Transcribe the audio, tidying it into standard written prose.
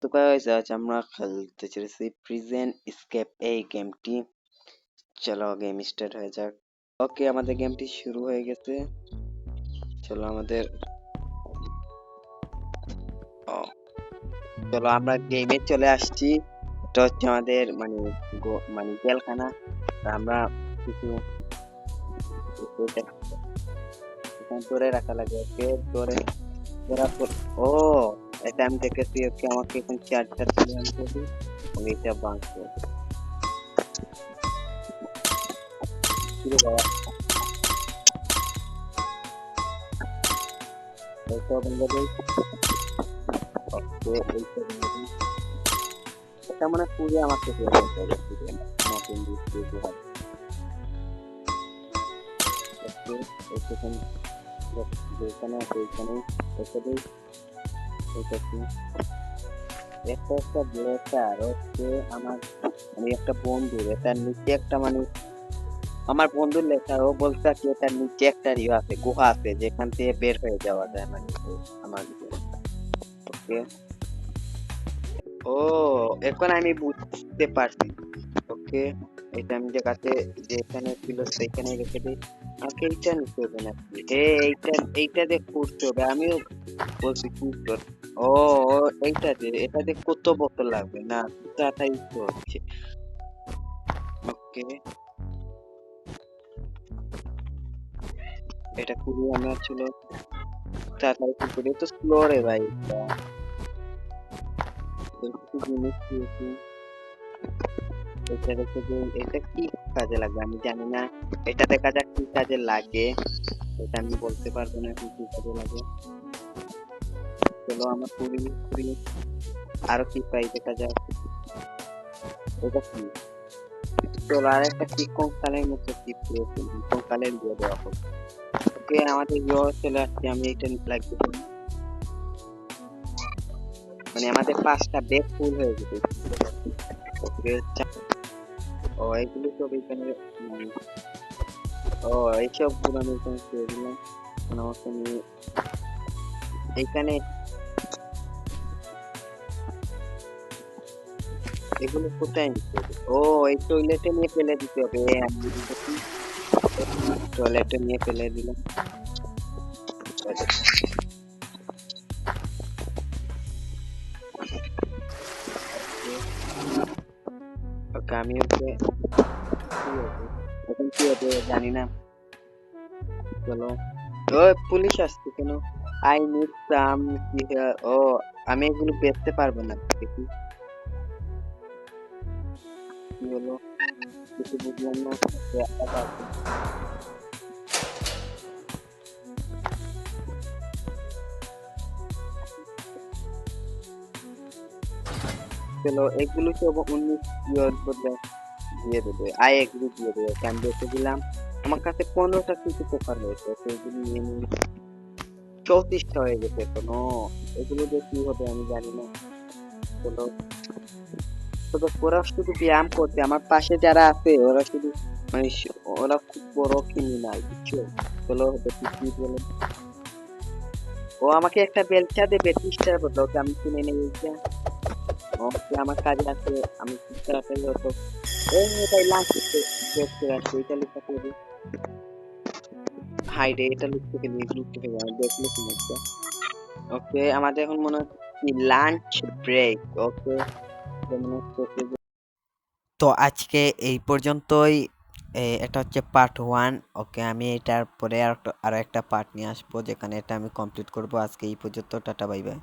তো গাইস আজ আমরা খেলতে চলেছি প্রিজন এসকেপ এই গেমটি। চলো গেম স্টার্ট হয়ে যাক। ওকে, আমাদের গেমটি শুরু হয়ে গেছে। চলো আমাদের ও, চলো আমরা গেমে চলে আসছি। এটা হচ্ছে আমাদের মানে জেলখানা। আমরা কিছু এখানে ধরে রাখা লাগে। ওকে, ধরা ও, এটা আমি দেখেছি। ওকে, আমাকে এখন চারটা তুলে আনতে হবে। এটা বাঁচবে বাবা। এইসব বন্ধুদের এইসব এটা মানে পুরো আমাকে নতুন দিতে হবে। যেখানে ওইখানে রেখে দিই। এটা কি একটা একটা বড়টা আর হচ্ছে আমার একটা বন্ধু, এটার নিচে একটা আমার বন্ধুর লেখা। ও বলছে কি এটার নিচে একটা আছে, গুহা আছে, যেখান থেকে বের হয়ে যাওয়া যায় আমার ওকে। ও, এখন আমি বুঝতে পারছি। ওকে, এটা আমি যে কাছে যেখানে ছিল সেখানে রেখে দিই। আমাকে এইটা নিতে হবে নাকি? এইটা দিয়ে করতে হবে। আমিও বলছি কি কর। ও ও, এটা দিয়ে কত বোতল লাগবে না? তাড়াতাড়ি তো হচ্ছে। ওকে, এটা খুবই আমার ছিল। তাড়াতাড়ি কি করে, তো স্লো রে ভাই। একটু জিনিস দিয়েছি। এটা রেখে দিই। এটা কি কাজে লাগবে আমি জানি না। এটা দেখা যাক কি কাজে লাগে। এটা আমি বলতে পারবো না কি কি কাজে লাগে। চলো আমার পুরি পুরি আরো কি পাই দেখা যাক। এটা কি? চলো আর একটা কি কঙ্কালের মতো কি পেয়েছি, কঙ্কালের দিয়ে দেওয়া হোক। ওকে, আমাদের চলে আসছে। আমি এটা লাগবে আমাদের 5টা ব্যাগ ফুল হয়ে যেতে। ওকে, ও এগুলো সব এখানে ও এইসব গুলো আমি এখানে ছেড়ে দিলাম। আমাকে নিয়ে এইখানে এগুলো কোথায় নিতে হবে? ও, এই টয়লেটে নিয়ে ফেলে দিতে হবে। আমি টয়লেটে নিয়ে ফেলে দিলাম। ওকে, আমি ওকে এখন কি হবে জানি না। চলো, ও পুলিশ আসছে কেন? I need some. ও, আমি এগুলো বেচতে পারবো না। দেখি কি হলো, কিছু বুঝলাম না। চলো, এগুলো সব 19 ইয়ার বদলে দিয়ে দেবে। আই এগুলো দিয়ে দেবে। আমি বেচে দিলাম। আমার কাছে 15টা কিছু পেপার হয়েছে, তো এগুলো নিয়ে নিই। 34টা হয়ে গেছে এখনো। এগুলো দিয়ে কি হবে আমি জানি না। চলো, তবে ওরা শুধু ব্যায়াম করছে। আমার পাশে যারা আছে ওরা শুধু ওরা খুব বড় ক্রিমিনাল, বুঝছো? চলো দেখি কি বলে। ও আমাকে একটা বেলচা দেবে 30টার বদলে। ওকে, আমি কিনে নেই এইটা। ওকে, আমার কাজে আছে। আমি খুব তাড়াতাড়ি হতো। এই এটাই লাঞ্চ দেখতে আসছে। এটা লিখতে হবে। হাই রে, এটা লিখতে গেলে লিখতে হবে। আমি দেখলে কি লিখতে। ওকে, আমাদের এখন মনে হচ্ছে লাঞ্চ ব্রেক। ওকে, তো আজকে এই পর্যন্তই। এটা হচ্ছে পার্ট 1। ওকে, আমি এটার পরে আরো একটা পার্ট নিয়ে আসবো, যেখানে এটা আমি কমপ্লিট করব। আজকে এই পর্যন্ত, টাটা বাই বাই।